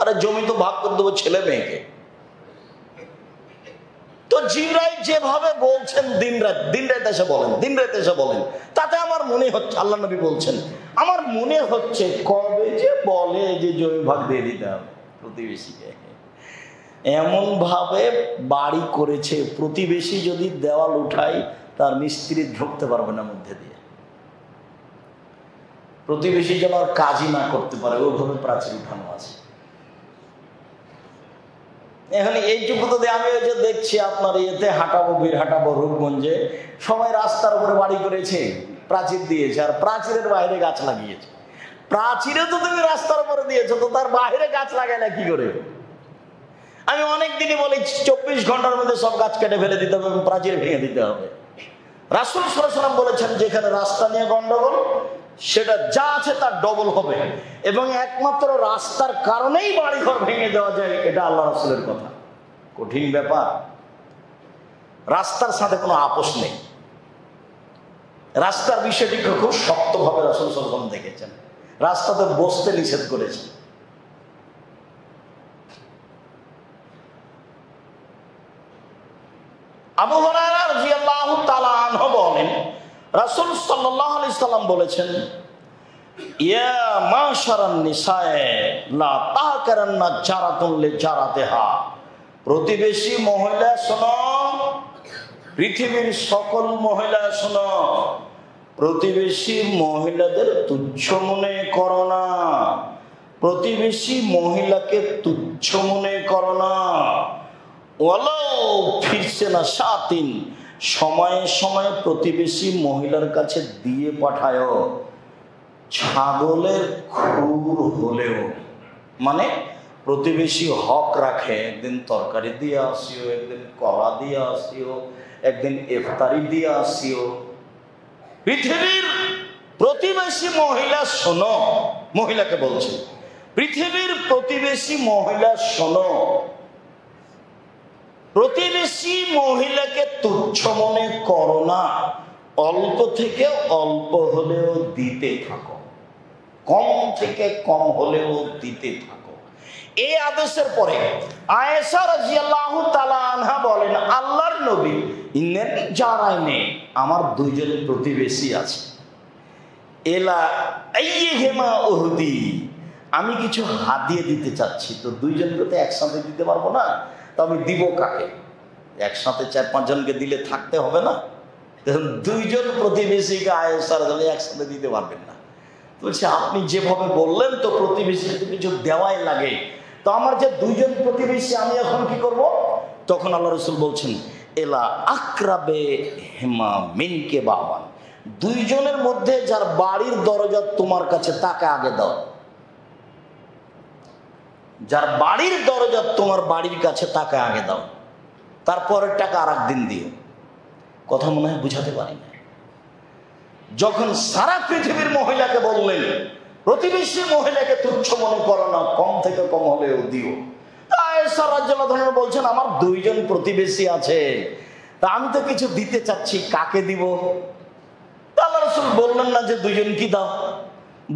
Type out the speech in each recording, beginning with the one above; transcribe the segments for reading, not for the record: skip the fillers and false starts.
আরে জমি তো ভাগ করে দেবো ছেলে মেয়েকে। তো জিবরাইল যেভাবে বলছেন দিন রাত এসে বলেন, তাতে আমার মনে হচ্ছে, আল্লাহ নবী বলছেন, আমার মনে হচ্ছে কবে যে বলে যে জমি ভাগ দিয়ে দিতে হবে প্রতিবেশীকে। এমন ভাবে বাড়ি করেছে, প্রতিবেশী যদি দেওয়াল উঠায় তার মিস্ত্রি ঢুকতে পারবে না মধ্যে দিয়ে, প্রতিবেশী যেন আর কাজই না করতে পারে, ওইভাবে প্রাচীর উঠানো আছে। এখন এইটুকু তো আমি ওই যে দেখছি আপনার ইয়েতে হাঁটাবো রূপগঞ্জে, সবাই রাস্তার উপরে বাড়ি করেছে, প্রাচীর দিয়েছে, আর প্রাচীরের বাইরে গাছ লাগিয়েছে। প্রাচীরে তো তুমি রাস্তার উপরে দিয়েছো, তো তার বাইরে গাছ লাগায় না কি করে? আমি অনেকদিনই বলি 24 ঘন্টার মধ্যে সব গাছ কেটে ফেলে দিতে হবে এবং প্রাচীর ভেঙে দিতে হবে। রাসূল সাল্লাল্লাহু আলাইহি ওয়াসাল্লাম বলেছেন যেখানে রাস্তা নিয়ে গন্ডগোল, সেটা যা আছে তার ডবল হবে, এবং একমাত্র রাস্তার কারণেই বাড়িঘর ভেঙে দেওয়া যায়, এটা আল্লাহ রাসূলের কথা। কঠিন ব্যাপার। রাস্তার সাথে কোনো আপোষ নেই, রাস্তার বিষয়টিকে খুব শক্তভাবে রাসূল সাল্লাল্লাহু আলাইহি ওয়াসাল্লাম দেখেছেন, রাস্তাতে বসতে নিষেধ করেছেন। আবু হুরায়রা রাদিয়াল্লাহু তাআলা আনহু বলেন, রাসূল সাল্লাল্লাহু আলাইহি সাল্লাম বলেছেন, ইয়া মাশারান নিসায়ে লা তাহকারান্না জারাতুন লিজারাতিহা। প্রতিবেশী মহিলা শোনো, পৃথিবীর সকল মহিলা শোনো, প্রতিবেশী মহিলাদের তুচ্ছ মনে করো না, প্রতিবেশী মহিলাকে তুচ্ছ মনে করো না। ওয়ালাউ ফিরছে না সাতিন, সময়ে সময়ে প্রতিবেশী মহিলার কাছে দিয়ে পাঠায়, ছাগলের খুর হলেও। মানে প্রতিবেশী হক রাখে, একদিন তরকারি দিয়ে আসিও, একদিন কলা দিয়ে আসিও, একদিন ইফতারি দিয়ে আসিও। পৃথিবীর প্রতিবেশী মহিলা শোনো, মহিলাকে বলছে, পৃথিবীর প্রতিবেশী মহিলা শোনো, প্রতিবেশী মহিলাকে তুচ্ছ মনে করো না, অল্প থেকে অল্প হলেও দিতে থাকো, কম থেকে কম হলেও দিতে থাকো। এই আদেশের পরে আয়েশা রাদিয়াল্লাহু তাআলা আনহা বলেন, আল্লাহর নবী, ইন্নান জারাইনে, আমার দুইজনের প্রতিবেশী আছে, এলা আইয়িহিমা উহদি, আমি কিছু হাদিয়া দিতে চাচ্ছি, তো দুইজনকে তো একসাথে দিতে পারবো না, তো আমি দিব কাকে? একসাথে 4-5 জনকে দিলে থাকতে হবে না, দেখুন দুইজন প্রতিবেশীকে আয়েশা রাদিয়াল্লাহু একসাথে দিতে পারবেন না। বলছে আপনি যেভাবে বললেন তো প্রতিবেশীকে কিছু দেওয়াই লাগে, তো আমার যে দুইজন প্রতিবেশী আমি এখন কি করব? তখন আল্লাহ রাসূল বলছেন, এলা আকরাবে হেমা মিনকে বাবান, দুইজনের মধ্যে যার বাড়ির দরজা তোমার কাছে তাকে আগে দাও, যার বাড়ির দরজা তোমার বাড়ির কাছে তাকে আগে দাও, তারপরের টাকা আর একদিন দিও। কথা মনে হয় বুঝাতে পারি না। যখন সারা পৃথিবীর মহিলাকে বললেন প্রতিবেশী মহিলাকে তুচ্ছ মনে করো না, কম থেকে কম হলেও দিও, আয়েশা রাদিয়াল্লাহু আনহা বলছেন আমার দুইজন প্রতিবেশী আছে, তা আমি তো কিছু দিতে চাচ্ছি, কাকে দিব? আল্লাহ রাসূল বললেন না যে দুইজন কি দাও,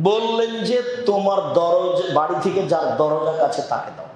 বললেন যে তোমার দরজা বাড়ি থেকে যার দরজা কাছে তাকে দাও।